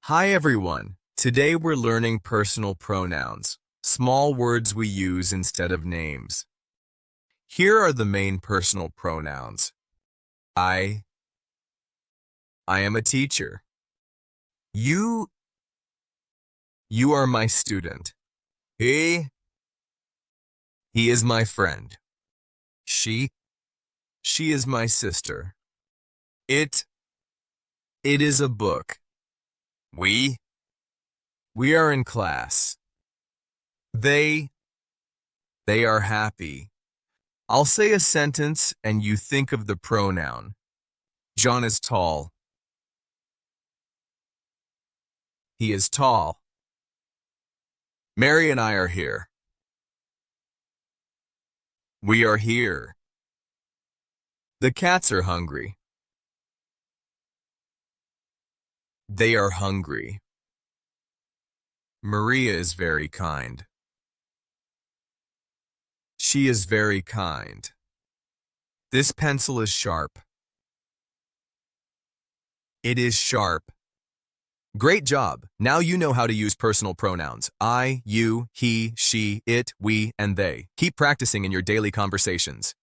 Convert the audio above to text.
Hi everyone. Today we're learning personal pronouns, small words we use instead of names. Here are the main personal pronouns. I am a teacher. You are my student. He is my friend. She is my sister. It is a book. We are in class. They are happy. I'll say a sentence and you think of the pronoun. John is tall. He is tall. Mary and I are here. We are here. The cats are hungry. They are hungry. Maria is very kind. She is very kind. This pencil is sharp. It is sharp. Great job! Now you know how to use personal pronouns. I, you, he, she, it, we, and they. Keep practicing in your daily conversations.